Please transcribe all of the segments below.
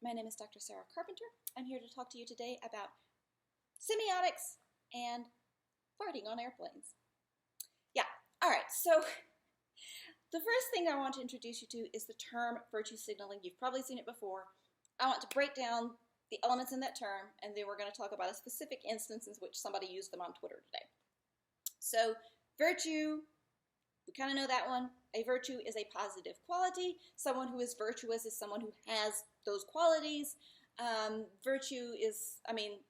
My name is Dr. Sarah Carpenter. I'm here to talk to you today about semiotics and farting on airplanes. Yeah, all right, so the first thing I want to introduce you to is the term virtue signaling. You've probably seen it before. I want to break down the elements in that term, and then we're going to talk about a specific instance in which somebody used them on Twitter today. So, virtue, we kind of know that one. A virtue is a positive quality. Someone who is virtuous is someone who has those qualities. Virtue is,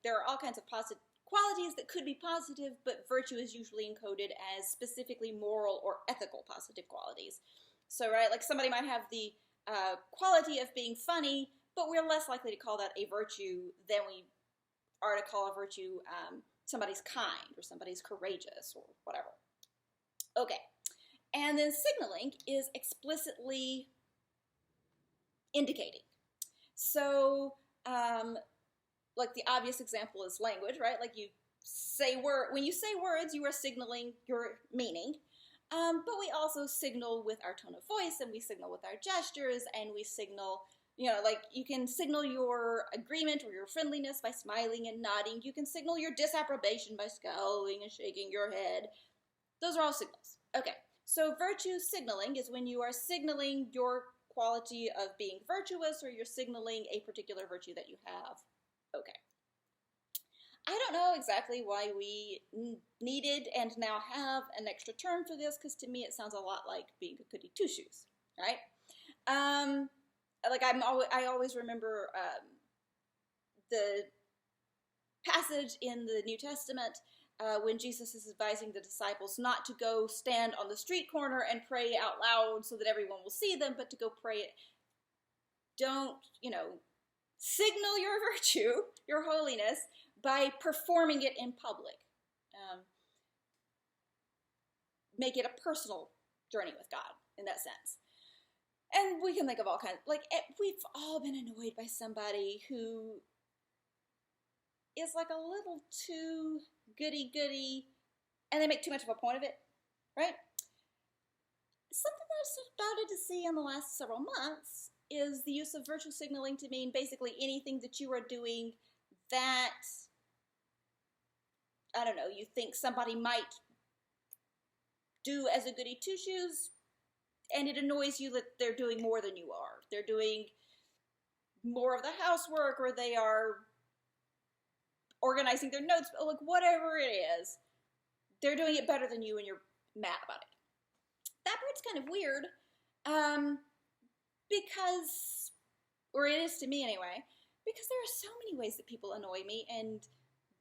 there are all kinds of positive qualities that could be positive, but virtue is usually encoded as specifically moral or ethical positive qualities. So, right, like somebody might have the quality of being funny, but we're less likely to call that a virtue than we are to call a virtue somebody's kind or somebody's courageous or whatever. Okay. And then signaling is explicitly indicating. So, like the obvious example is language, right? Like when you say words, you are signaling your meaning. But we also signal with our tone of voice, and we signal with our gestures, and we signal, like you can signal your agreement or your friendliness by smiling and nodding. You can signal your disapprobation by scowling and shaking your head. Those are all signals. Okay. So virtue signaling is when you are signaling your quality of being virtuous, or you're signaling a particular virtue that you have. Okay. I don't know exactly why we needed and now have an extra term for this, because to me it sounds a lot like being a goody-two-shoes, right? I always remember the passage in the New Testament when Jesus is advising the disciples not to go stand on the street corner and pray out loud so that everyone will see them, but to go pray it. Don't, signal your virtue, your holiness, by performing it in public. Make it a personal journey with God in that sense. And we can think of all kinds, we've all been annoyed by somebody who is like a little too goody-goody, and they make too much of a point of it, right? Something that I've started to see in the last several months is the use of virtue signaling to mean basically anything that you are doing that, I don't know, you think somebody might do as a goody-two-shoes, and it annoys you that they're doing more than you are. They're doing more of the housework, or they are organizing their notes, like whatever it is, they're doing it better than you and you're mad about it. That part's kind of weird, because, or it is to me anyway, because there are so many ways that people annoy me, and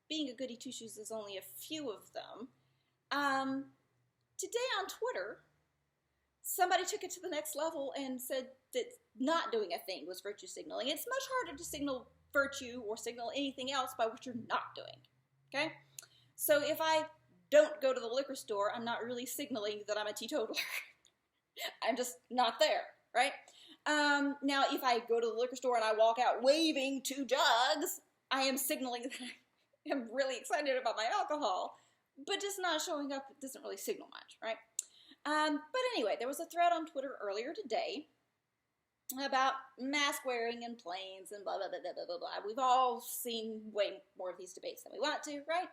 being a goody-two-shoes is only a few of them. Today on Twitter, somebody took it to the next level and said that not doing a thing was virtue signaling. It's much harder to signal virtue or signal anything else by what you're not doing, okay? So if I don't go to the liquor store, I'm not really signaling that I'm a teetotaler. I'm just not there, right? Now, if I go to the liquor store and I walk out waving 2 jugs, I am signaling that I am really excited about my alcohol, but just not showing up doesn't really signal much, right? But anyway, there was a thread on Twitter earlier today about mask wearing in planes and blah, blah, blah, blah, blah, blah, blah. We've all seen way more of these debates than we want to, right?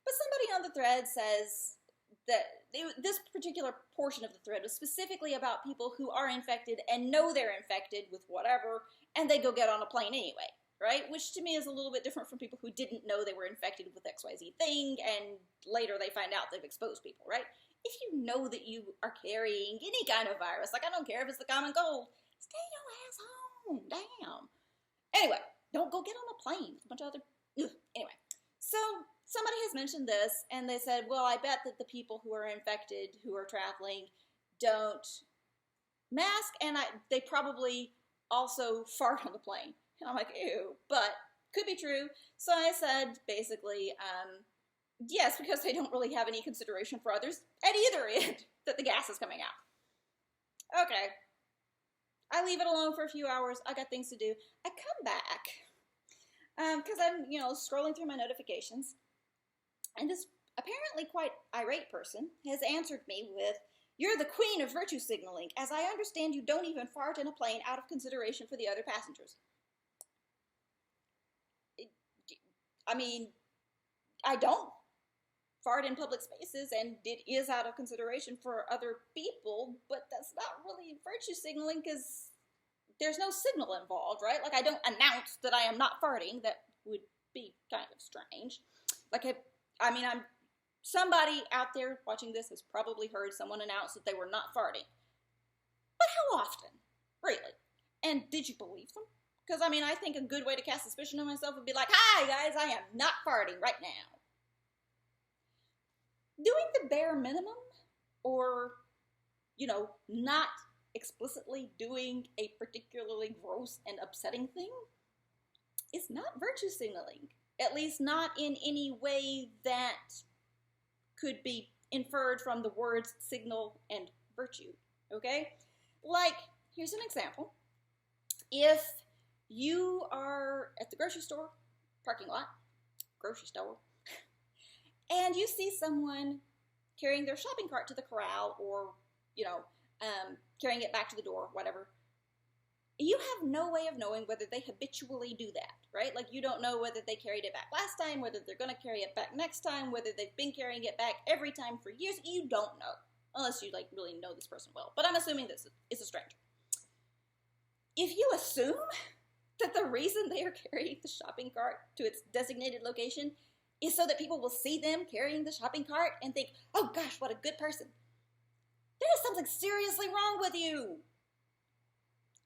But somebody on the thread says that this particular portion of the thread was specifically about people who are infected and know they're infected with whatever, and they go get on a plane anyway, right? Which to me is a little bit different from people who didn't know they were infected with XYZ thing, and later they find out they've exposed people, right? If you know that you are carrying any kind of virus, like I don't care if it's the common cold, stay your ass home. Damn. Anyway, don't go get on a plane. A bunch of other... Anyway, so somebody has mentioned this, and they said, well, I bet that the people who are infected, who are traveling, don't mask, and they probably also fart on the plane. And I'm like, ew, but could be true. So I said, basically, yes, because they don't really have any consideration for others at either end that the gas is coming out. Okay. I leave it alone for a few hours. I got things to do. I come back because I'm, scrolling through my notifications, and this apparently quite irate person has answered me with, "You're the queen of virtue signaling. As I understand, you don't even fart in a plane out of consideration for the other passengers." I mean, I don't fart in public spaces, and it is out of consideration for other people, but that's not really virtue signaling because there's no signal involved, right? Like, I don't announce that I am not farting. That would be kind of strange. Like, I'm somebody out there watching this has probably heard someone announce that they were not farting. But how often? Really? And did you believe them? Because, I think a good way to cast suspicion on myself would be like, hi, guys, I am not farting right now. Doing the bare minimum, or, not explicitly doing a particularly gross and upsetting thing, is not virtue signaling. At least not in any way that could be inferred from the words signal and virtue, okay? Like, here's an example. If you are at the grocery store, parking lot, grocery store, and you see someone carrying their shopping cart to the corral, or, carrying it back to the door, whatever, you have no way of knowing whether they habitually do that, right? Like, you don't know whether they carried it back last time, whether they're going to carry it back next time, whether they've been carrying it back every time for years. You don't know, unless you, really know this person well. But I'm assuming this is a stranger. If you assume that the reason they are carrying the shopping cart to its designated location is so that people will see them carrying the shopping cart and think, oh gosh, what a good person, there is something seriously wrong with you.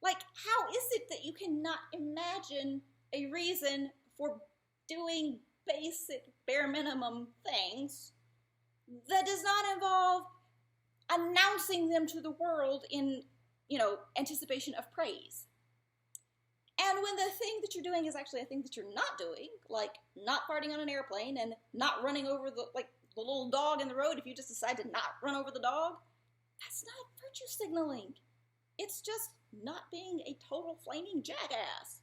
Like, how is it that you cannot imagine a reason for doing basic, bare minimum things that does not involve announcing them to the world in, anticipation of praise? And when the thing that you're doing is actually a thing that you're not doing, like not farting on an airplane and not running over the little dog in the road, if you just decide to not run over the dog, that's not virtue signaling. It's just not being a total flaming jackass.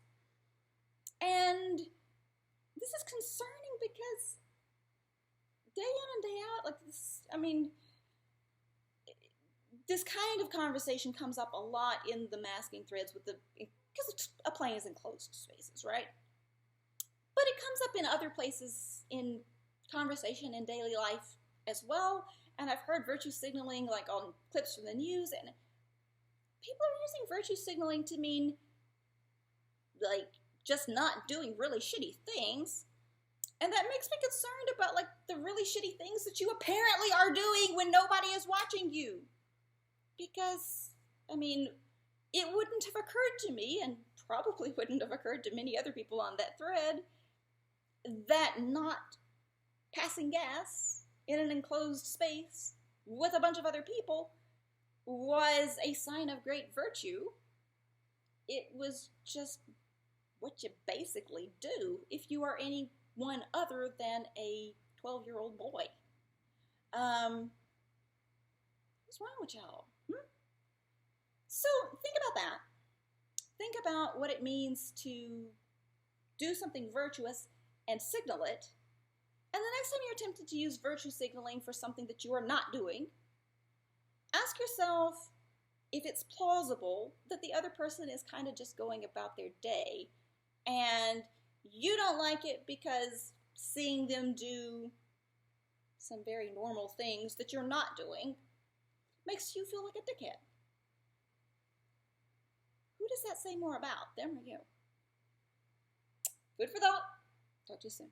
And this is concerning because day in and day out, this kind of conversation comes up a lot in the masking threads because a plane is in closed spaces, right? But it comes up in other places in conversation in daily life as well. And I've heard virtue signaling on clips from the news, and people are using virtue signaling to mean just not doing really shitty things. And that makes me concerned about the really shitty things that you apparently are doing when nobody is watching you. Because, it wouldn't have occurred to me, and probably wouldn't have occurred to many other people on that thread, that not passing gas in an enclosed space with a bunch of other people was a sign of great virtue. It was just what you basically do if you are anyone other than a 12-year-old boy. What's wrong with y'all? So think about that. Think about what it means to do something virtuous and signal it. And the next time you're tempted to use virtue signaling for something that you are not doing, ask yourself if it's plausible that the other person is kind of just going about their day and you don't like it because seeing them do some very normal things that you're not doing makes you feel like a dickhead. Who does that say more about, them or you? Food for thought. Talk to you soon.